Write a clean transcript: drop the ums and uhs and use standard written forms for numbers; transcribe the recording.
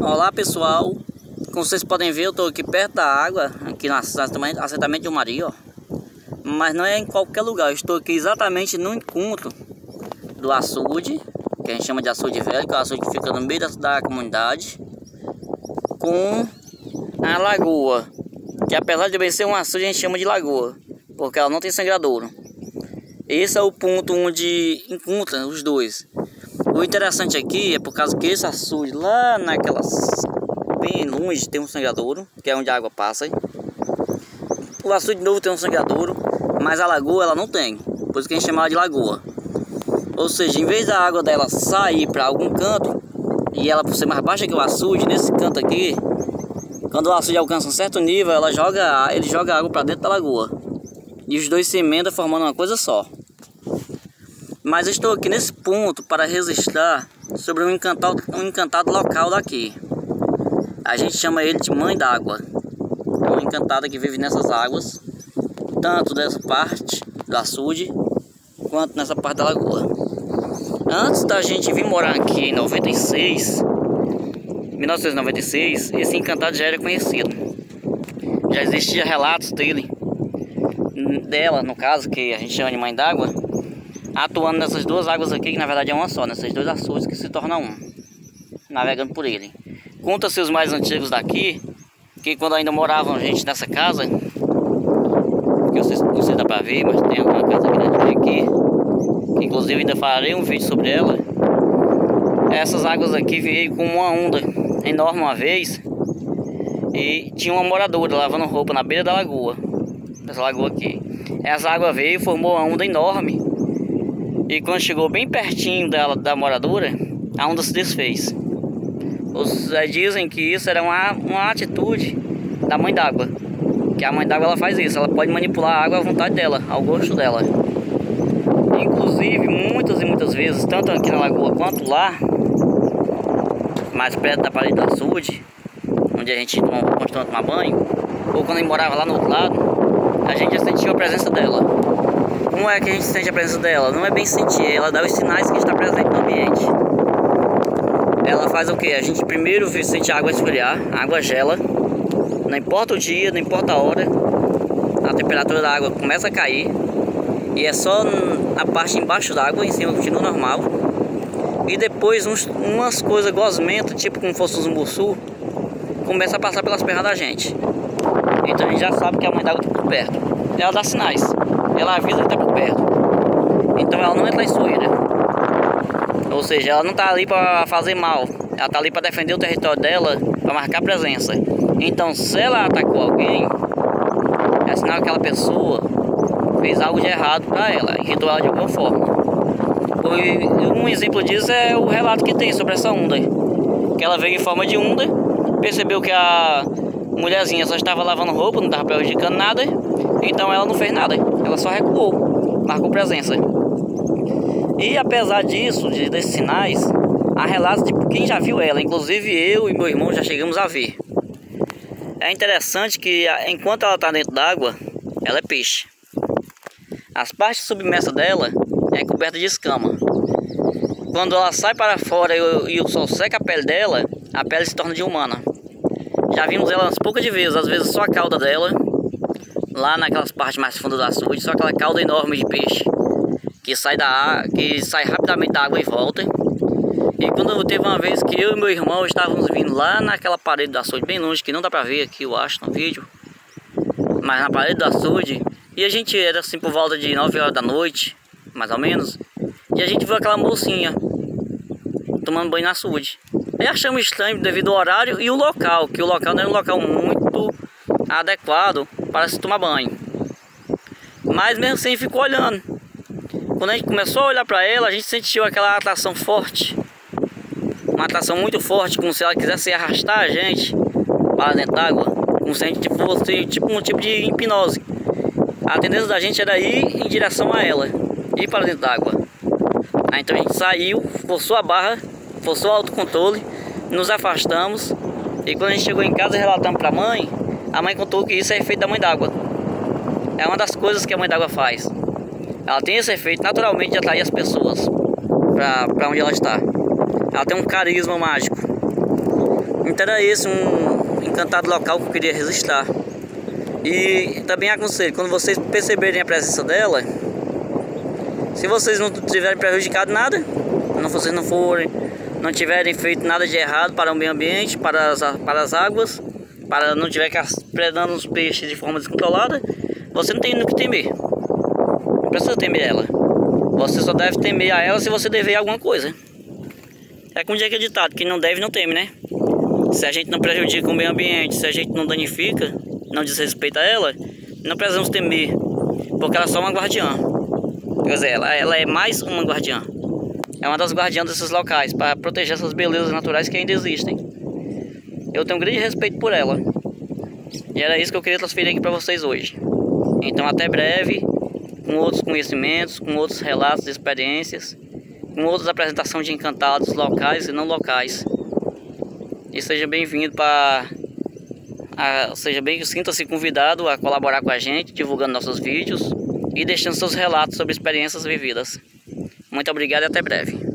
Olá pessoal, como vocês podem ver, eu estou aqui perto da água, aqui no assentamento de Maria, ó. Mas não é em qualquer lugar, eu estou aqui exatamente no encontro do açude, que a gente chama de açude velho, que é o açude que fica no meio da comunidade, com a lagoa, que apesar de ser um açude, a gente chama de lagoa, porque ela não tem sangradouro. Esse é o ponto onde encontra os dois. O interessante aqui é por causa que esse açude lá naquelas bem longe tem um sangradouro, que é onde a água passa. O açude novo tem um sangradouro, mas a lagoa ela não tem, por isso que a gente chama ela de lagoa. Ou seja, em vez da água dela sair para algum canto e ela por ser mais baixa que o açude, nesse canto aqui, quando o açude alcança um certo nível, ele joga água para dentro da lagoa e os dois se emendam formando uma coisa só. Mas eu estou aqui nesse ponto para registrar sobre um encantado local daqui. A gente chama ele de Mãe d'Água. É uma encantada que vive nessas águas, tanto dessa parte do açude, quanto nessa parte da lagoa. Antes da gente vir morar aqui em 1996, esse encantado já era conhecido. Já existia relatos dela, no caso, que a gente chama de Mãe d'Água, atuando nessas duas águas aqui, que na verdade é uma só, nessas dois açudes que se tornam um, navegando por ele. Conta-se os mais antigos daqui, que quando ainda moravam gente nessa casa, que não sei se dá pra ver, mas tem uma casa grande aqui, que inclusive ainda farei um vídeo sobre ela. Essas águas aqui veio com uma onda enorme uma vez, e tinha uma moradora lavando roupa na beira da lagoa, dessa lagoa aqui. Essa água veio e formou uma onda enorme. E quando chegou bem pertinho da moradora, a onda se desfez. Dizem que isso era uma atitude da Mãe d'Água. Que a Mãe d'Água ela faz isso, ela pode manipular a água à vontade dela, ao gosto dela. Inclusive, muitas e muitas vezes, tanto aqui na lagoa quanto lá, mais perto da parede do açude, onde a gente costuma tomar banho, ou quando a gente morava lá no outro lado, a gente já sentiu a presença dela. Como é que a gente sente a presença dela? Não é bem sentir, ela dá os sinais que está presente no ambiente. Ela faz o que? A gente primeiro sente a água esfriar, a água gela, não importa o dia, não importa a hora, a temperatura da água começa a cair, e é só a parte embaixo da água, em cima continua normal, e depois umas coisas gosmentas, tipo como fosse um zumbuçu, começa a passar pelas pernas da gente. Então a gente já sabe que a Mãe d'Água está por perto. Ela dá sinais, ela avisa que está por perto. Então ela não é traiçoeira. Ou seja, ela não está ali para fazer mal. Ela está ali para defender o território dela, para marcar presença. Então se ela atacou alguém, é sinal que aquela pessoa fez algo de errado para ela, irritou ela de alguma forma. Um exemplo disso é o relato que tem sobre essa onda. Que ela veio em forma de onda, percebeu que a mulherzinha só estava lavando roupa, não estava prejudicando nada, então ela não fez nada, ela só recuou, marcou presença. E apesar disso, desses sinais, há relatos de quem já viu ela, inclusive eu e meu irmão já chegamos a ver. É interessante que enquanto ela está dentro d'água, ela é peixe. As partes submersas dela é coberta de escama. Quando ela sai para fora e o sol seca a pele dela, a pele se torna de humana. Já vimos ela umas poucas de vezes, às vezes só a cauda dela, lá naquelas partes mais fundas do açude, só aquela cauda enorme de peixe, que sai rapidamente da água e volta. E quando teve uma vez que eu e meu irmão estávamos vindo lá naquela parede do açude, bem longe, que não dá pra ver aqui, eu acho, no vídeo, mas na parede do açude, e a gente era assim por volta de 9 horas da noite, mais ou menos, e a gente viu aquela mocinha tomando banho no açude. E achamos estranho devido ao horário e o local, que o local não era um local muito adequado para se tomar banho. Mas mesmo assim ficou olhando. Quando a gente começou a olhar para ela, a gente sentiu aquela atração forte. Uma atração muito forte, como se ela quisesse arrastar a gente para dentro d'água. Como se a gente fosse um tipo de hipnose. A tendência da gente era ir em direção a ela, ir para dentro d'água. Então a gente saiu, forçou a barra, forçou o autocontrole, nos afastamos, e quando a gente chegou em casa e relatamos para a mãe contou que isso é efeito da Mãe d'Água. É uma das coisas que a Mãe d'Água faz. Ela tem esse efeito naturalmente de atrair as pessoas para onde ela está. Ela tem um carisma mágico. Então era esse um encantado local que eu queria registrar. E também aconselho, quando vocês perceberem a presença dela, se vocês não tiverem prejudicado nada, vocês não tiverem feito nada de errado para o meio ambiente, para as águas, para não tiver predando os peixes de forma descontrolada, você não tem no que temer. Não precisa temer ela. Você só deve temer a ela se você dever alguma coisa. É como diz aquele ditado, quem não deve não teme, né? Se a gente não prejudica o meio ambiente, se a gente não danifica, não desrespeita ela, não precisamos temer, porque ela é só uma guardiã. Quer dizer, ela é mais uma guardiã. É uma das guardiãs desses locais, para proteger essas belezas naturais que ainda existem. Eu tenho um grande respeito por ela. E era isso que eu queria transferir aqui para vocês hoje. Então até breve, com outros conhecimentos, com outros relatos de experiências, com outras apresentações de encantados locais e não locais. E seja bem-vindo sinta-se convidado a colaborar com a gente, divulgando nossos vídeos e deixando seus relatos sobre experiências vividas. Muito obrigado e até breve.